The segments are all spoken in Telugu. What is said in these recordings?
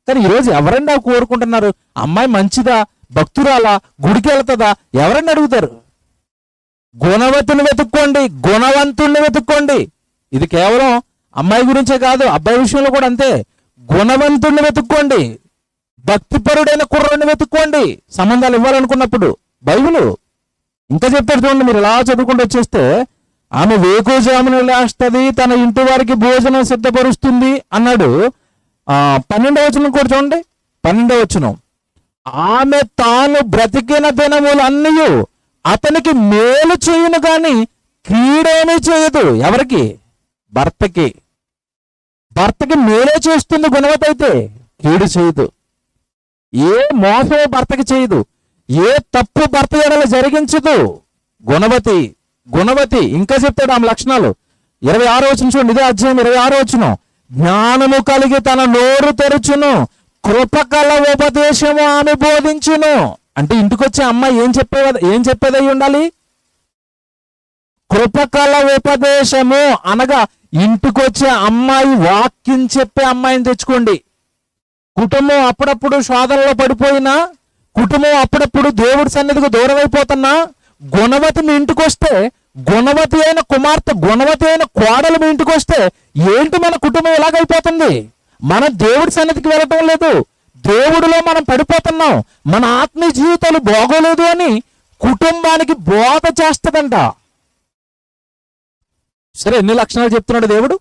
కానీ ఈరోజు ఎవరండి కోరుకుంటున్నారు? అమ్మాయి మంచిదా, భక్తురాలా, గుడికి వెళ్తుందా, ఎవరన్నా అడుగుతారు? గుణవతిని వెతుక్కోండి, గుణవంతుణ్ణి వెతుక్కోండి. ఇది కేవలం అమ్మాయి గురించే కాదు, అబ్బాయి విషయంలో కూడా అంతే. గుణవంతుణ్ణి వెతుక్కోండి, భక్తిపరుడైన కుర్రుడిని వెతుక్కోండి సంబంధాలు ఇవ్వాలనుకున్నప్పుడు. బైబిల్ ఇంకా చెప్తాడు చూడండి, మీరు ఇలా చదువుకుంటూ వచ్చేస్తే, ఆమె వేకువజామున లేస్తుంది, తన ఇంటి వారికి భోజనం సిద్ధపరుస్తుంది అన్నాడు. 12వ వచనం కూడా చూడండి, 12వ వచనం. ఆమె తాను బ్రతికిన దినములన్నీ అతనికి మేలు చేయును గాని కీడేమీ చేయదు. ఎవరికి? భర్తకి. భర్తకి మేలే చేస్తుంది గుణవతి అయితే, కీడు చేయదు. ఏ మోసం భర్తకి చేయదు, ఏ తప్పు భర్త ఎడల జరిగించదు. గుణవతి. గుణవతి ఇంకా చెప్తాడు ఆమె లక్షణాలు. 26వ వచనం చూడండి, ఇదే అధ్యాయం 26వ వచనం. జ్ఞానము కలిగి తన నోరు తెరుచును, కృపకల ఉపదేశము ఆమె బోధించును. అంటే ఇంటికి వచ్చే అమ్మాయి ఏం చెప్పేదై ఉండాలి? కృపకల ఉపదేశము అనగా ఇంటికి వచ్చే అమ్మాయి వాక్యం చెప్పే అమ్మాయిని తెచ్చుకోండి. కుటుంబం అప్పుడప్పుడు శోధనలో పడిపోయినా, కుటుంబం అప్పుడప్పుడు దేవుడి సన్నిధికి దూరం అయిపోతున్నా, గుణవతి మీ ఇంటికి వస్తే, గుణవతి అయిన కుమార్తె, గుణవతి అయిన కోడలు మీ ఇంటికి వస్తే, ఏంటి మన కుటుంబం ఎలాగైపోతుంది? మనం దేవుడి సన్నిధికి వెళ్ళటం లేదు, దేవుడిలో మనం పడిపోతున్నాం, మన ఆత్మీయ జీవితాలు బాగోలేదు అని కుటుంబానికి బోధ చేస్తుందంట. సరే, ఎన్ని లక్షణాలు చెప్తున్నాడు దేవుడు?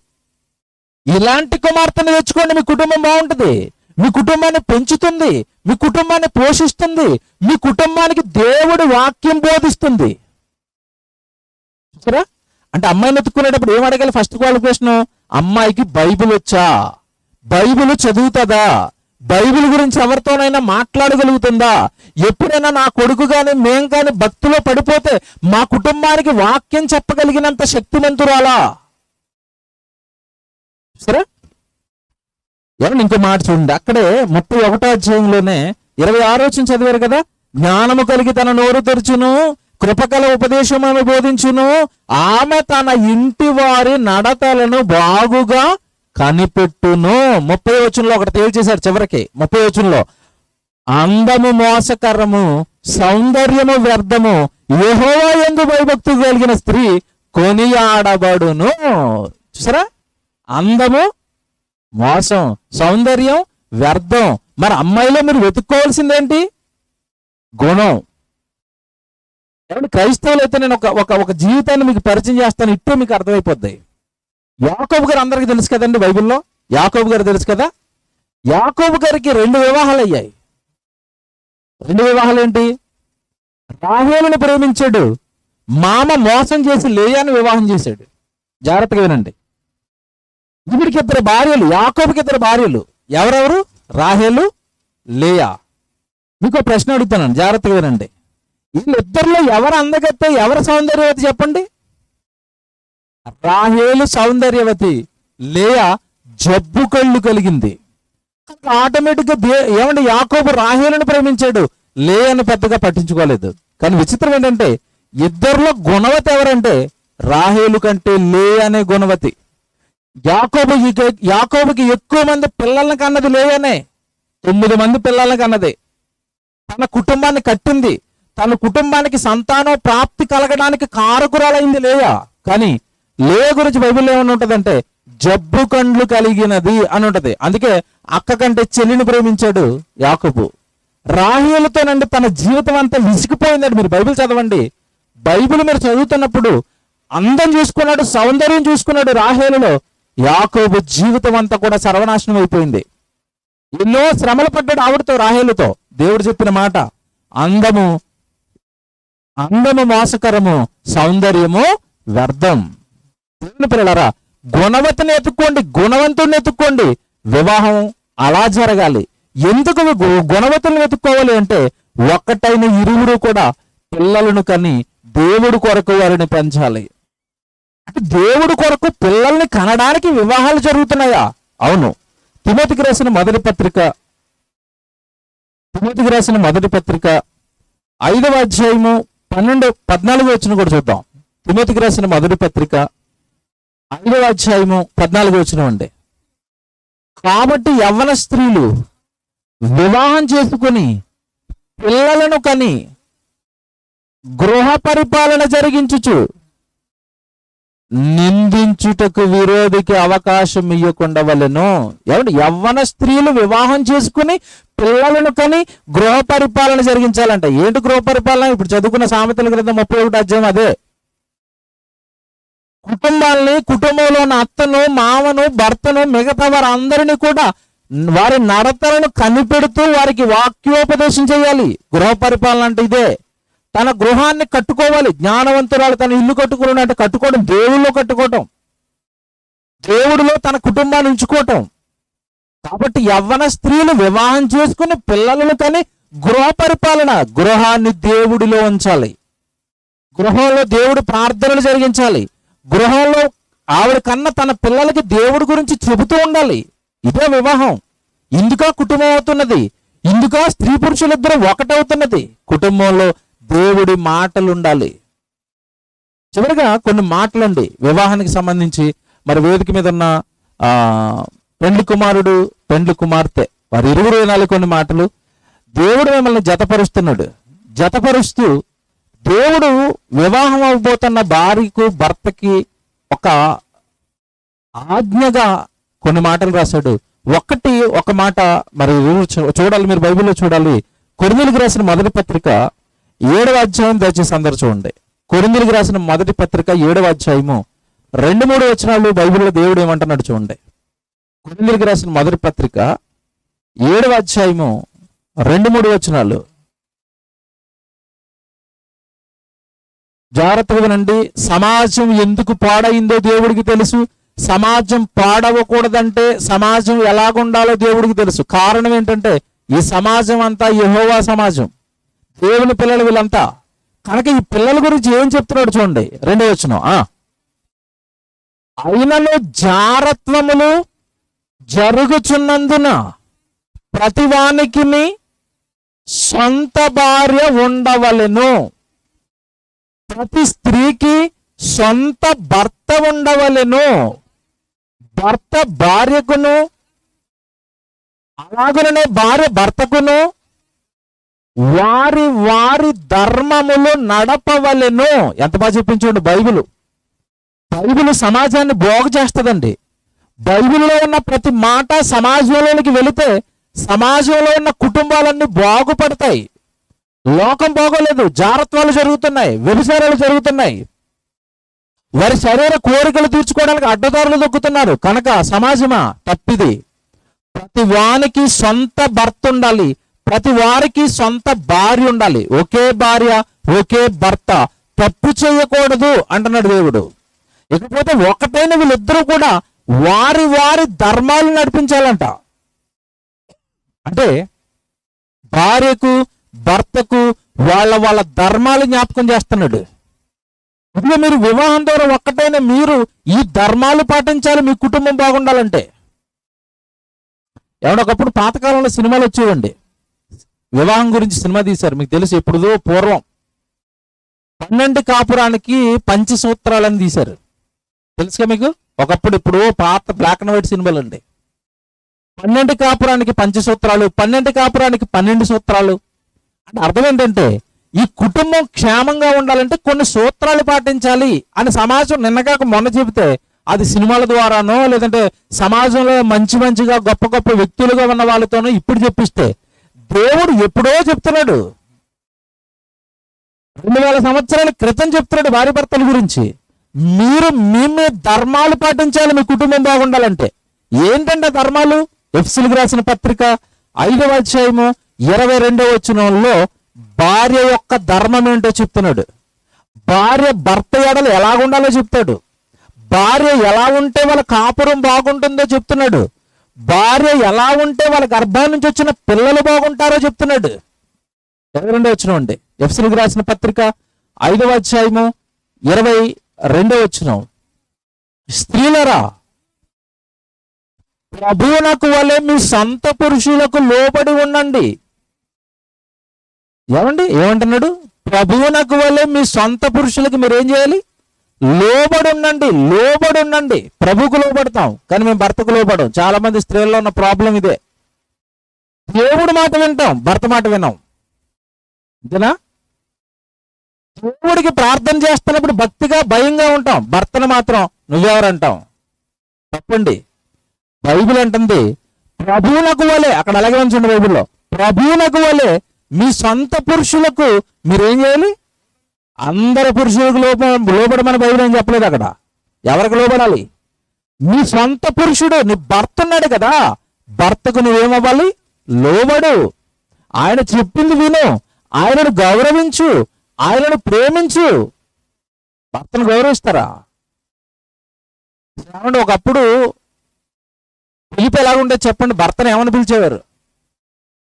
ఇలాంటి కుమార్తెను తెచ్చుకోండి, మీ కుటుంబం బాగుంటుంది, మీ కుటుంబాన్ని పెంచుతుంది, మీ కుటుంబాన్ని పోషిస్తుంది, మీ కుటుంబానికి దేవుడి వాక్యం బోధిస్తుంది. సరే, అంటే అమ్మాయిని ఎత్తుకునేటప్పుడు ఏం అడగాలి? ఫస్ట్ క్వాలిఫికేషన్, అమ్మాయికి బైబిల్ వచ్చా, బైబిల్ చదువుతుందా, బైబిల్ గురించి ఎవరితోనైనా మాట్లాడగలుగుతుందా, ఎప్పుడైనా నా కొడుకు కానీ మేం కానీ భక్తిలో పడిపోతే మా కుటుంబానికి వాక్యం చెప్పగలిగినంత శక్తివంతురాలా. సరే, ఏమన్నా ఇంకో మాట చూడండి, అక్కడే 31వ అధ్యాయంలోనే 26వ వచనం చదివారు కదా. జ్ఞానము కలిగి తన నోరు తెరుచును, కృపకల ఉపదేశం ఆమె బోధించును, ఆమె తన ఇంటి వారి నడతలను బాగుగా కనిపెట్టును. 30వ వచనంలో ఒకటి తేల్చేశారు చివరికి. 30వ వచనంలో, అందము మోసకరము, సౌందర్యము వ్యర్థము, యెహోవా యందు భయభక్తి కలిగిన స్త్రీ కొనియాడబడును. చూసారా, అందము మోసం, సౌందర్యం వ్యర్థం. మరి అమ్మాయిలో మీరు వెతుక్కోవాల్సిందేంటి? గుణం. ఏమంటే క్రైస్తవులు అయితే నేను ఒక జీవితాన్ని మీకు పరిచయం చేస్తాను, ఇట్టే మీకు అర్థమైపోద్ది. యాకోబు గారు అందరికీ తెలుసు కదండి, బైబిల్లో యాకోబు గారు తెలుసు కదా. యాకోబు గారికి 2 వివాహాలు అయ్యాయి. 2 వివాహాలు ఏంటి? రాహేలుని ప్రేమించాడు, మామ మోసం చేసి లేయాను వివాహం చేశాడు. జాగ్రత్తగా వినండి. వీడికి 2 భార్యలు, యాకోబుకి 2 భార్యలు. ఎవరెవరు? రాహేలు, లేయా. మీకు ప్రశ్న అడుగుతాను, జాగ్రత్తగా వినండి. వీళ్ళిద్దరిలో ఎవరు అందగత్తే, ఎవరు సౌందర్యవతి చెప్పండి? రాహేలు సౌందర్యవతి, లేయా జబ్బు కళ్ళు కలిగింది. ఆటోమేటిక్ గా ఏమంటే యాకోబు రాహేలుని ప్రేమించాడు, లేయాను పెద్దగా పట్టించుకోలేదు. కానీ విచిత్రం ఏంటంటే ఇద్దరిలో గుణవతి ఎవరంటే రాహేలు కంటే లేయా అనే గుణవతి. యాకోబుకి ఎక్కువ మంది పిల్లల్ని కన్నది లేయానే, 9 మంది పిల్లల్ని కన్నది. తన కుటుంబాన్ని కట్టింది, తన కుటుంబానికి సంతానం ప్రాప్తి కలగడానికి కారకురాలైంది లేయా. కానీ లేయా గురించి బైబిల్లో ఏమని ఉంటదంటే జబ్బు కండ్లు కలిగినది అని ఉంటది. అందుకే అక్క కంటే చెల్లిని ప్రేమించాడు యాకోబు. రాహేలుతోనండి తన జీవితం అంతా విసిగిపోయిందండి. మీరు బైబిల్ చదవండి, బైబిల్ మీరు చదువుతున్నప్పుడు అందం చూసుకున్నాడు, సౌందర్యం చూసుకున్నాడు రాహేలులో. యాకోబు జీవితం అంతా కూడా సర్వనాశనం అయిపోయింది. ఎన్నో శ్రమలు పడ్డాడు ఆవిడతో, రాహేలుతో. దేవుడు చెప్పిన మాట, అందము మోసకరము, సౌందర్యము వ్యర్థం. పిల్లలారా, గుణవతిని ఎత్తుక్కోండి, గుణవంతుడిని ఎత్తుక్కోండి. వివాహం అలా జరగాలి. ఎందుకు గుణవతులను వెతుక్కోవాలి అంటే, ఒక్కటైన ఇరువురు కూడా పిల్లలను కని దేవుడు కొరకు వారిని పెంచాలి. అంటే దేవుడు కొరకు పిల్లల్ని కనడానికి వివాహాలు జరుగుతున్నాయా? అవును. తిమోతికి రాసిన మొదటి పత్రిక 5వ అధ్యాయము 14వ వచనం కూడా చూద్దాం. తిమోతికి రాసిన మొదటి పత్రిక 5వ అధ్యాయము 14వ వచనం అండి. కాబట్టి యవ్వన స్త్రీలు వివాహం చేసుకుని పిల్లలను కని గృహ పరిపాలన జరిగించుచు నిందించుటకు విరోధికి అవకాశం ఇవ్వకుండా వలెను. ఏమంటే యవ్వన స్త్రీలు వివాహం చేసుకుని పిల్లలను కని గృహ పరిపాలన జరిగించాలంట. ఏంటి గృహ పరిపాలన? ఇప్పుడు చదువుకున్న సామెతల గ్రంథం 31వ అధ్యాయం అదే. కుటుంబాలని, కుటుంబంలో ఉన్న అత్తను, మామను, భర్తను, మిగతా వారందరినీ కూడా వారి నడతలను కనిపెడుతూ వారికి వాక్యోపదేశం చేయాలి. గృహ పరిపాలన అంటే ఇదే. తన గృహాన్ని కట్టుకోవాలి. జ్ఞానవంతురాలు తన ఇల్లు కట్టుకోవడం అంటే కట్టుకోవడం దేవుళ్ళో కట్టుకోవటం, దేవుడిలో తన కుటుంబాన్ని ఉంచుకోవటం. కాబట్టి యవ్వన స్త్రీలు వివాహం చేసుకుని పిల్లలను కానీ గృహ పరిపాలన, గృహాన్ని దేవుడిలో ఉంచాలి. గృహంలో దేవుడు ప్రార్థనలు జరిగించాలి. గృహంలో ఆవిడ కన్నా తన పిల్లలకి దేవుడి గురించి చెబుతూ ఉండాలి. ఇదే వివాహం. ఇందుక కుటుంబం అవుతున్నది. ఇందుక స్త్రీ పురుషులిద్దరూ ఒకటవుతున్నది. కుటుంబంలో దేవుడి మాటలు ఉండాలి. చివరిగా కొన్ని మాటలండి వివాహానికి సంబంధించి. మరి వేదిక మీద ఉన్న పెండ్లి కుమారుడు, పెండ్లి కుమార్తె, వారి ఇరువురు వినాలి కొన్ని మాటలు. దేవుడు మిమ్మల్ని జతపరుస్తున్నాడు. జతపరుస్తూ దేవుడు వివాహం అవబోతున్న భార్యకు, భర్తకి ఒక ఆజ్ఞగా కొన్ని మాటలు రాశాడు. ఒక మాట మరి చూడాలి, మీరు బైబిల్లో చూడాలి. కొరింథీయులకు రాసిన మొదటి పత్రిక 7వ అధ్యాయం దయచేసి అందరూ చూడండి. కొరింథీయులకు రాసిన మొదటి పత్రిక 7వ అధ్యాయము 2-3 వచనాలు బైబిల్లో దేవుడు ఏమంటున్నాడు చూడండి. కొరింథీయులకు రాసిన మొదటి పత్రిక 7వ అధ్యాయము 2-3 వచనాలు జాగ్రత్తగా వినండి. సమాజం ఎందుకు పాడైందో దేవుడికి తెలుసు. సమాజం పాడవకూడదంటే సమాజం ఎలాగుండాలో దేవుడికి తెలుసు. కారణం ఏంటంటే ఈ సమాజం అంతా యెహోవా సమాజం, దేవుని పిల్లలు వీళ్ళంతా. కనుక ఈ పిల్లల గురించి ఏం చెప్తున్నాడు చూడండి. 2వ వచనం. అయినను జారత్వములు జరుగుచున్నందున ప్రతివానికి సొంత భార్య ఉండవలెను. ప్రతి స్త్రీకి సొంత భర్త ఉండవలెను. భర్త భార్యకును, అలాగనే భార్య భర్తకును వారి వారి ధర్మములు నడపవలెను. ఎంత బాగా చెప్పించండి బైబిల్. బైబిల్ సమాజాన్ని బాగు చేస్తుందండి. బైబిల్లో ఉన్న ప్రతి మాట సమాజంలోనికి వెళితే సమాజంలో ఉన్న కుటుంబాలన్నీ బాగుపడతాయి. లోకం బాగోలేదు, జారత్వాలు జరుగుతున్నాయి, వ్యభిచారాలు జరుగుతున్నాయి, వారి శరీర కోరికలు తీర్చుకోవడానికి అడ్డదారులు దొక్కుతున్నారు. కనుక సమాజమా తప్పిది. ప్రతి వానికి సొంత భర్త ఉండాలి, ప్రతి వారికి సొంత భార్య ఉండాలి. ఒకే భార్య, ఒకే భర్త, తప్పు చేయకూడదు అంటున్నాడు దేవుడు. ఇకపోతే ఒకటైన వీళ్ళిద్దరూ కూడా వారి వారి ధర్మాలు నడిపించాలంట. అంటే భార్యకు, భర్తకు వాళ్ళ వాళ్ళ ధర్మాలు జ్ఞాపకం చేస్తున్నాడు. ఇప్పుడు మీరు వివాహం ద్వారా ఒక్కటైనా మీరు ఈ ధర్మాలు పాటించాలి, మీ కుటుంబం బాగుండాలంటే. ఎవడొకప్పుడు పాతకాలంలో సినిమాలు వచ్చేవండి, వివాహం గురించి సినిమా తీశారు. మీకు తెలుసు, ఎప్పుడుదో పూర్వం 12 కాపురానికి పంచసూత్రాలని తీశారు. తెలుసుగా మీకు? ఒకప్పుడు ఇప్పుడు పాత బ్లాక్ అండ్ వైట్ సినిమాలు అండి. 12 కాపురానికి పంచసూత్రాలు, 12 కాపురానికి 12 సూత్రాలు. అంటే అర్థం ఏంటంటే ఈ కుటుంబం క్షేమంగా ఉండాలంటే కొన్ని సూత్రాలు పాటించాలి అని సమాజం నిన్నగాక మొన్న చెబితే అది సినిమాల ద్వారానో లేదంటే సమాజంలో మంచిగా గొప్ప గొప్ప వ్యక్తులుగా ఉన్న వాళ్ళతోనో ఇప్పుడు చెప్పిస్తే దేవుడు ఎప్పుడో చెప్తున్నాడు. 2000 సంవత్సరాల క్రితం చెప్తున్నాడు భార్య భర్తల గురించి. మీరు మీ ధర్మాలు పాటించాలి మీ కుటుంబం బాగుండాలంటే. ఏంటంటే ధర్మాలు? ఎఫెసీయులకు రాసిన పత్రిక 5వ అధ్యాయము 22వ వచనంలో భార్య యొక్క ధర్మం ఏంటో చెప్తున్నాడు. భార్య భర్త ఎడలు ఎలాగుండాలో చెప్తాడు. భార్య ఎలా ఉంటే వాళ్ళ కాపురం బాగుంటుందో చెప్తున్నాడు. భార్య ఎలా ఉంటే వాళ్ళ గర్భాన్ని నుంచి వచ్చిన పిల్లలు బాగుంటారో చెప్తున్నాడు. 22వ వచనం అండి, ఎఫెసీయులకు రాసిన పత్రిక 5వ అధ్యాయము 22వ వచనం. స్త్రీలరా ప్రభువునకు వలె మీ సొంత పురుషులకు లోబడి ఉండండి. ఏమంటున్నాడు? ప్రభువునకు వలె మీ సొంత పురుషులకు మీరు ఏం చేయాలి? లోబడి ఉండండి. లోబడి ఉండండి. ప్రభువుకు లోబడతాం కానీ మేము భర్తకు లోబడం. చాలా మంది స్త్రీల్లో ఉన్న ప్రాబ్లం ఇదే. దేవుడి మాట వింటాం, భర్త మాట వినాం. అంతేనా? దేవుడికి ప్రార్థన చేస్తున్నప్పుడు భక్తిగా భయంగా ఉంటాం, భర్తను మాత్రం నువ్వెవరంటాం. తప్పండి. బైబిల్ అంటుంది ప్రభువునకు వలె, అక్కడ అలాగే ఉంచండి బైబిల్లో, ప్రభువునకు వలె మీ సొంత పురుషులకు మీరేం చేయాలి? అందరు పురుషులకు లోబడమని బైబిల్ ఏం చెప్పలేదు అక్కడ. ఎవరికి లోబడాలి? నీ సొంత పురుషుడు, నీ భర్త ఉన్నాడు కదా, భర్తకు నువ్వేమవ్వాలి? లోబడు. ఆయన చెప్పింది విను, ఆయనను గౌరవించు, ఆయనను ప్రేమించు. భర్తను గౌరవిస్తారా? ఏమంటే ఒకప్పుడు పిలుపు ఎలాగుంటే చెప్పండి, భర్తను ఏమని పిలిచేవారు?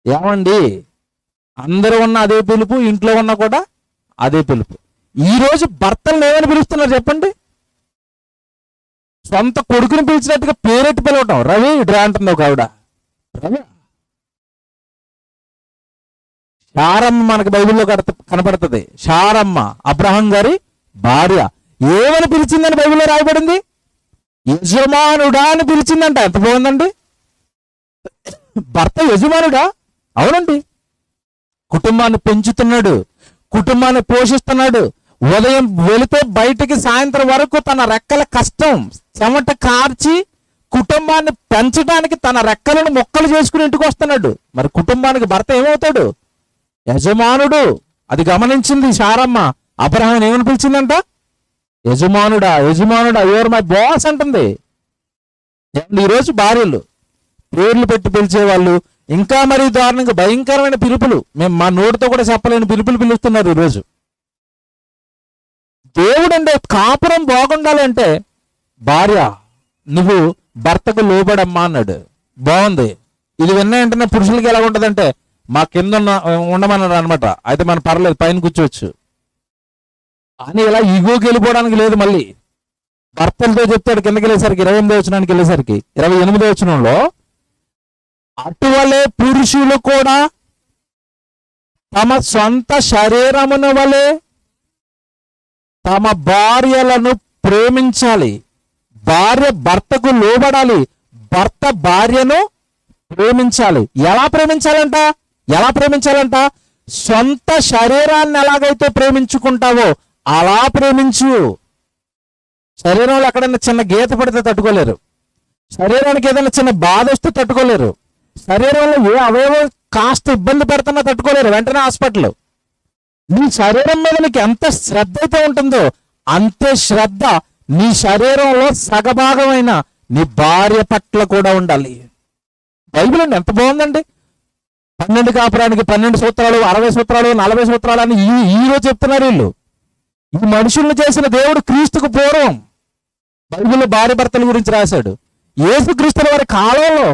ఏమండి, అందరూ ఉన్న అదే పిలుపు, ఇంట్లో ఉన్నా కూడా అదే పిలుపు. ఈరోజు భర్తలను ఏమని పిలుస్తున్నారు చెప్పండి? సొంత కొడుకుని పిలిచినట్టుగా పేరెట్టి పిలవటం. రవి ఇట్రా అంటుంది ఒక ఆవిడ. రవి. శారమ్మ మనకు బైబిల్లో కనపడుతుంది. శారమ్మ అబ్రహం గారి భార్య. ఏమని పిలిచిందని బైబిల్లో రాయబడింది? యజమానుడా అని పిలిచిందంట. ఎంత బాగుందండి! భర్త యజమానుడా? అవునండి. కుటుంబాన్ని పెంచుతున్నాడు, కుటుంబాన్ని పోషిస్తున్నాడు. ఉదయం వెళితే బయటికి సాయంత్రం వరకు తన రెక్కల కష్టం చెమట కార్చి కుటుంబాన్ని పెంచడానికి తన రెక్కలను మొక్కలు చేసుకుని ఇంటికి వస్తున్నాడు. మరి కుటుంబానికి భర్త ఏమవుతాడు? యజమానుడు. అది గమనించింది శారమ్మ. అబ్రహాం ఏమని పిలిచిందంట? యజమానుడా, యజమానుడా, యువర్ మై బాస్ అంటుంది. ఈరోజు భార్యలు పేర్లు పెట్టి పిలిచేవాళ్ళు ఇంకా మరీ దారుణంగా భయంకరమైన పిలుపులు, మేము మా నోటితో కూడా చెప్పలేని పిలుపులు పిలుస్తున్నారు ఈరోజు. దేవుడు అంటే కాపురం బాగుండాలంటే భార్య నువ్వు భర్తకు లోబడమ్మా అన్నాడు. బాగుంది. ఇది విన్న వెంటనే పురుషులకి ఎలా ఉంటుందంటే మా కింద ఉండమన్నాడు అనమాట. అయితే మనం పర్లేదు, పైన కూర్చోవచ్చు అని ఇలా ఈగోకి వెళ్ళిపోవడానికి లేదు. మళ్ళీ భర్తలతో చెప్తాడు కిందకి వెళ్ళేసరికి 28వ వచనానికి వెళ్ళేసరికి 28వ వచనంలో, అటువలే పురుషులు కూడా తమ సొంత శరీరమును వలె తమ భార్యలను ప్రేమించాలి. భార్య భర్తకు లోబడాలి, భర్త భార్యను ప్రేమించాలి. ఎలా ప్రేమించాలంట? ఎలా ప్రేమించాలంట? సొంత శరీరాన్ని ఎలాగైతే ప్రేమించుకుంటావో అలా ప్రేమించు. శరీరంలో ఎక్కడైనా చిన్న గీత పడితే తట్టుకోలేరు, శరీరానికి ఏదైనా చిన్న బాధ వస్తే తట్టుకోలేరు, శరీరంలో ఏ అవయవం కాస్త ఇబ్బంది పెడుతున్నా తట్టుకోలేరు, వెంటనే హాస్పిటల్. నీ శరీరం మీద నీకు ఎంత శ్రద్ధ అయితే ఉంటుందో అంతే శ్రద్ధ నీ శరీరంలో సగభాగమైన నీ భార్య పట్ల కూడా ఉండాలి. బైబిల్ అండి ఎంత బాగుందండి. 12 కాపురానికి 12 సూత్రాలు, 60 సూత్రాలు, 40 సూత్రాలు అని ఈరోజు చెప్తున్నారు వీళ్ళు. ఈ మనుషులను చేసిన దేవుడు క్రీస్తుకు పూర్వం బైబిల్లో భార్య భర్తల గురించి రాశాడు. యేసుక్రీస్తుల వారి కాలంలో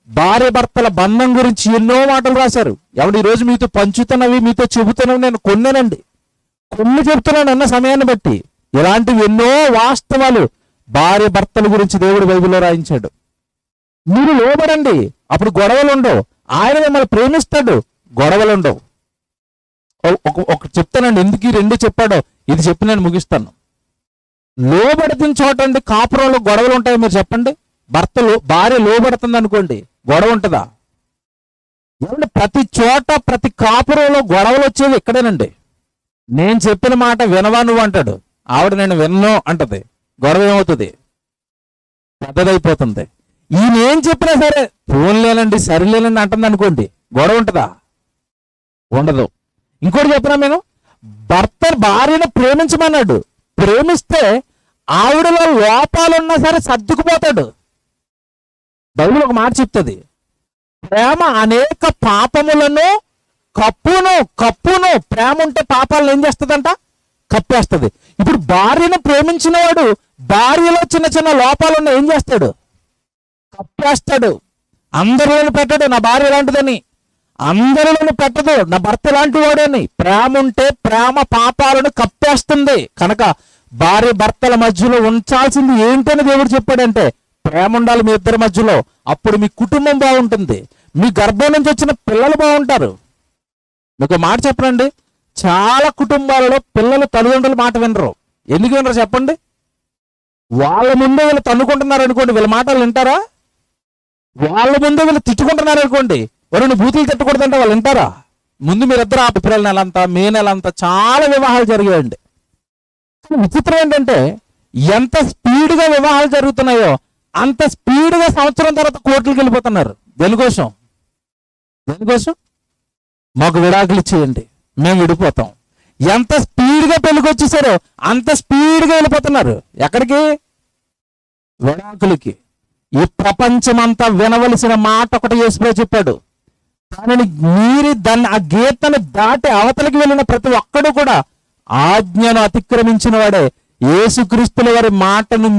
భార్య భర్తల బంధం గురించి ఎన్నో మాటలు రాశారు. ఎవడు ఈరోజు మీతో పంచుతున్నవి, మీతో చెబుతున్నవి నేను కొన్ని చెప్తున్నాను అన్న సమయాన్ని బట్టి. ఇలాంటివి ఎన్నో వాస్తవాలు భార్య భర్తల గురించి దేవుడు బైబిల్లో రాయించాడు. మీరు లోబడండి, అప్పుడు గొడవలు ఉండవు. ఆయన మిమ్మల్ని ప్రేమిస్తాడు, గొడవలు ఉండవు. ఒక చెప్తానండి, ఎందుకు ఈ 2 చెప్పాడో ఇది చెప్పి నేను ముగిస్తాను. లోబడుతున్న చోట అండి కాపురంలో గొడవలు ఉంటాయి. మీరు చెప్పండి, భార్య లోబడుతుంది అనుకోండి, గొడవ ఉంటుందా? ఏమంటే ప్రతి చోట ప్రతి కాపురంలో గొడవలు వచ్చేది ఇక్కడేనండి. నేను చెప్పిన మాట వినవా నువ్వు అంటాడు, ఆవిడ నేను విన్నో అంటది. గొడవ ఏమవుతుంది? పెద్దదైపోతుంది. ఈయన ఏం చెప్పినా సరే ఫోన్లేనండి సరిలేనండి అంటుంది అనుకోండి, గొడవ ఉంటుందా? ఉండదు. ఇంకోటి చెప్పినా నేను, భర్త భార్యను ప్రేమించమన్నాడు. ప్రేమిస్తే ఆవిడలో లోపాలున్నా సరే సర్దుకుపోతాడు. బైబిల్ ఒక మాట చెప్తుంది, ప్రేమ అనేక పాపములను కప్పును. ప్రేమ ఉంటే పాపాలను ఏం చేస్తుందంట? కప్పేస్తుంది. ఇప్పుడు భార్యను ప్రేమించిన వాడు భార్యలో చిన్న చిన్న లోపాలున్నా ఏం చేస్తాడు? కప్పేస్తాడు. అందరిలోని పెట్టడు నా భార్య ఎలాంటిదని, అందరిలోని పెట్టదు నా భర్త ఎలాంటి వాడని. ప్రేమ ఉంటే ప్రేమ పాపాలను కప్పేస్తుంది. కనుక భార్య భర్తల మధ్యలో ఉంచాల్సింది ఏంటని దేవుడు చెప్పాడంటే ప్రేమ ఉండాలి మీ ఇద్దరి మధ్యలో. అప్పుడు మీ కుటుంబం బాగుంటుంది, మీ గర్భం నుంచి వచ్చిన పిల్లలు బాగుంటారు. మీకు మాట చెప్పనండి, చాలా కుటుంబాలలో పిల్లలు తల్లిదండ్రుల మాట వినరు. ఎందుకు వినరు చెప్పండి? వాళ్ళ ముందే వీళ్ళు తన్నుకుంటున్నారు అనుకోండి, వీళ్ళ మాటలు వింటారా? వాళ్ళ ముందే వీళ్ళు తిట్టుకుంటున్నారు అనుకోండి, ఎవరైనా బూతులు తిట్టకూడదంటే వాళ్ళు వింటారా? ముందు మీరిద్దరు ఏప్రిల్ నెల అంతా, మే నెల అంతా చాలా వివాహాలు జరిగాయండి. విచిత్రం ఏంటంటే ఎంత స్పీడ్గా వివాహాలు జరుగుతున్నాయో అంత స్పీడ్గా సంవత్సరం తర్వాత కోర్టులకు వెళ్ళిపోతున్నారు. దేనికోసం? మాకు విడాకులు ఇచ్చేయండి, మేము విడిపోతాం. ఎంత స్పీడ్గా పెళ్ళికి వచ్చేసారో అంత స్పీడ్గా వెళ్ళిపోతున్నారు. ఎక్కడికి? విడాకులకి. ఈ ప్రపంచమంతా వినవలసిన మాట ఒకటి యేసుప్రభువు చెప్పాడు. దానిని మీరి ఆ గీతను దాటి అవతలికి వెళ్ళిన ప్రతి ఒక్కడు కూడా ఆజ్ఞను అతిక్రమించిన వాడే. యేసుక్రీస్తుల వారి మాటను